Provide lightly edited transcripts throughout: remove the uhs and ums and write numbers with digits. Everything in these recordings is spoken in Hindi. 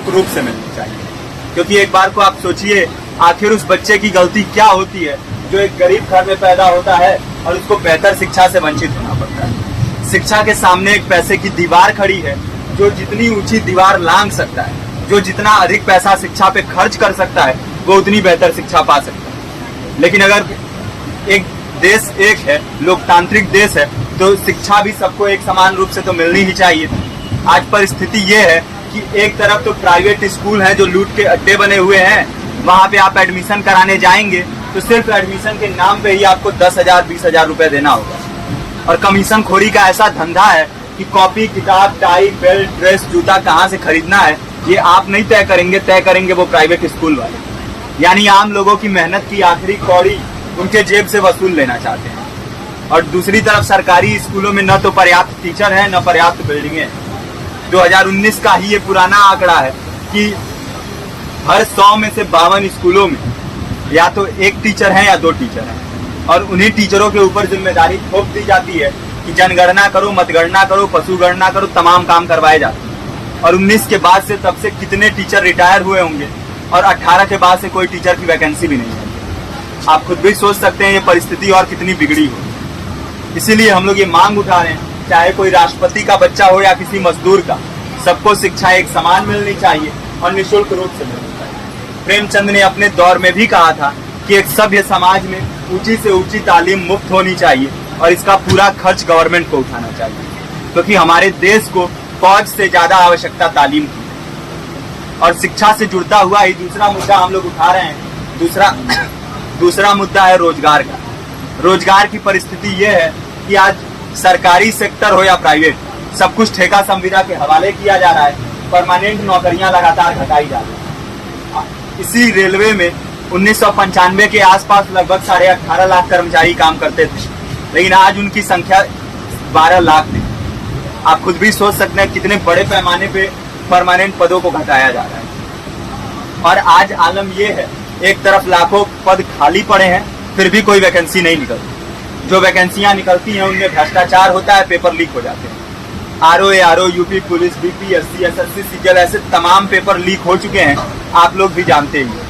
निःशुल्क रूप से मिलनी चाहिए। क्योंकि एक बार को आप सोचिए, आखिर उस बच्चे की गलती क्या होती है जो एक गरीब घर में पैदा होता है और उसको बेहतर शिक्षा से वंचित होना पड़ता है। शिक्षा के सामने एक पैसे की दीवार खड़ी है, जो जितनी ऊंची दीवार लांघ सकता है, जो जितना अधिक पैसा शिक्षा पे खर्च कर सकता है, वो उतनी बेहतर शिक्षा पा सकता है। लेकिन अगर एक देश एक है, लोकतांत्रिक देश है, तो शिक्षा भी सबको एक समान रूप से तो मिलनी ही चाहिए। आज परिस्थिति ये है कि एक तरफ तो प्राइवेट स्कूल हैं जो लूट के अड्डे बने हुए हैं, वहां पे आप एडमिशन कराने जाएंगे तो सिर्फ एडमिशन के नाम पे ही आपको 10,000 20,000 रुपए देना होगा। और कमीशन खोरी का ऐसा धंधा है कि कॉपी, किताब, टाई, बेल्ट, ड्रेस, जूता कहाँ से खरीदना है ये आप नहीं तय करेंगे वो प्राइवेट स्कूल वाले। यानी आम लोगों की मेहनत की आखिरी कौड़ी उनके जेब से वसूल लेना चाहते हैं। और दूसरी तरफ सरकारी स्कूलों में न तो पर्याप्त टीचर है, न पर्याप्त बिल्डिंगें हैं। 2019 का ही ये पुराना आंकड़ा है कि हर 100 में से 52 स्कूलों में या तो एक टीचर है या 2 टीचर हैं। और उन्हीं टीचरों के ऊपर जिम्मेदारी थोप दी जाती है कि जनगणना करो, मतगणना करो, पशुगणना करो, तमाम काम करवाए जाते हैं। और 19 के बाद से तब से कितने टीचर रिटायर हुए होंगे और 18 के बाद से कोई टीचर की वैकेंसी भी नहीं है। आप खुद भी सोच सकते हैं ये परिस्थिति और कितनी बिगड़ी हो। इसीलिए हम लोग ये मांग उठा रहे हैं, चाहे कोई राष्ट्रपति का बच्चा हो या किसी मजदूर का, सबको शिक्षा एक समान मिलनी चाहिए और निःशुल्क रूप से मिलनी चाहिए। प्रेमचंद ने अपने दौर में भी कहा था कि एक सभ्य समाज में ऊंची से ऊंची तालीम मुफ्त होनी चाहिए और इसका पूरा खर्च गवर्नमेंट को उठाना चाहिए, क्योंकि हमारे देश को फौज से ज्यादा आवश्यकता तालीम की है। और शिक्षा से जुड़ता हुआ ही दूसरा मुद्दा हम लोग उठा रहे हैं। दूसरा मुद्दा है रोजगार का। रोजगार की परिस्थिति ये है कि आज सरकारी सेक्टर हो या प्राइवेट, सब कुछ ठेका संविदा के हवाले किया जा रहा है। परमानेंट नौकरियां लगातार घटाई जा रही है। इसी रेलवे में 1995 के आसपास लगभग 18.5 लाख कर्मचारी काम करते थे, लेकिन आज उनकी संख्या 12 लाख थी। आप खुद भी सोच सकते हैं कितने बड़े पैमाने पे परमानेंट पदों को घटाया जा रहा है। और आज आलम ये है, एक तरफ लाखों पद खाली पड़े हैं, फिर भी कोई वैकेंसी नहीं निकलती। जो वैकेंसियां निकलती हैं उनमें भ्रष्टाचार होता है, पेपर लीक हो जाते हैं। RO, UP police, BPSC, SSC, CGL, ऐसे तमाम पेपर लीक हो चुके हैं, आप लोग भी जानते ही।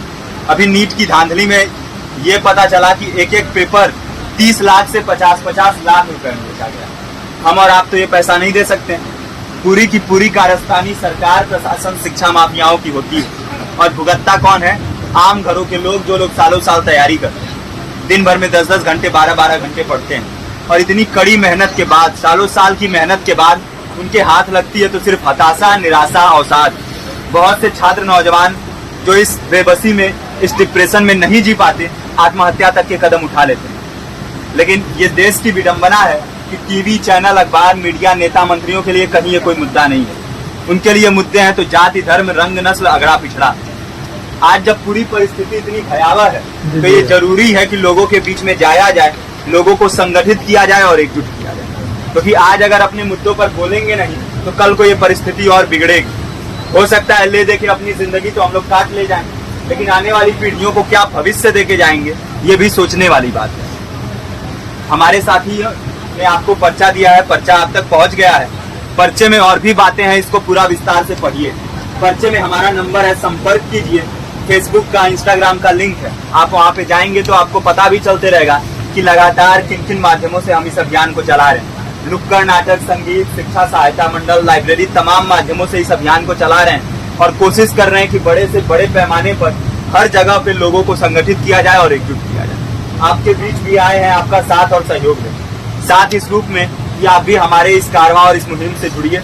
अभी नीट की धांधली में ये पता चला कि एक एक पेपर 30 लाख से 50-50 लाख रुपए में बेचा गया। हम और आप तो ये पैसा नहीं दे सकते। पूरी की पूरी कारस्तानी सरकार, प्रशासन, शिक्षा माफियाओं की होती है। और भुगतता कौन है? आम घरों के लोग, जो लोग सालों साल तैयारी करते हैं, दिन भर में 10-10 घंटे, 12-12 घंटे पढ़ते हैं। और इतनी कड़ी मेहनत के बाद, सालों साल की मेहनत के बाद उनके हाथ लगती है तो सिर्फ हताशा, निराशा, अवसाद। बहुत से छात्र नौजवान जो इस बेबसी में, इस डिप्रेशन में नहीं जी पाते, आत्महत्या तक के कदम उठा लेते हैं। लेकिन ये देश की विडंबना है कि टीवी चैनल, अखबार, मीडिया, नेता, मंत्रियों के लिए कहीं ये कोई मुद्दा नहीं है। उनके लिए मुद्दे हैं तो जाति, धर्म, रंग, नस्ल, अगड़ा पिछड़ा। आज जब पूरी परिस्थिति इतनी भयावह है तो ये जरूरी है कि लोगों के बीच में जाया जाए, लोगों को संगठित किया जाए और एकजुट किया जाए। क्योंकि आज अगर अपने मुद्दों पर बोलेंगे नहीं तो कल को ये परिस्थिति और बिगड़ेगी। हो सकता है ले दे के अपनी जिंदगी तो हम लोग काट ले जाएं, लेकिन आने वाली पीढ़ियों को क्या भविष्य देके जाएंगे, ये भी सोचने वाली बात है। हमारे साथी ने आपको पर्चा दिया है, पर्चा आप तक पहुंच गया है। पर्चे में और भी बातें हैं, इसको पूरा विस्तार से पढ़िए। पर्चे में हमारा नंबर है, संपर्क कीजिए। फेसबुक का, इंस्टाग्राम का लिंक है, आप वहाँ पे जाएंगे तो आपको पता भी चलते रहेगा कि लगातार किन किन माध्यमों से हम इस अभियान को चला रहे हैं। नुक्कड़ नाटक, संगीत, शिक्षा सहायता मंडल, लाइब्रेरी, तमाम माध्यमों से इस अभियान को चला रहे हैं और कोशिश कर रहे हैं कि बड़े से बड़े पैमाने पर हर जगह पे लोगों को संगठित किया जाए और एकजुट किया जाए। आपके बीच भी आए हैं, आपका साथ और सहयोग दें। साथ इस रूप में कि आप भी हमारे इस कारवां और इस मुहिम से जुड़िए।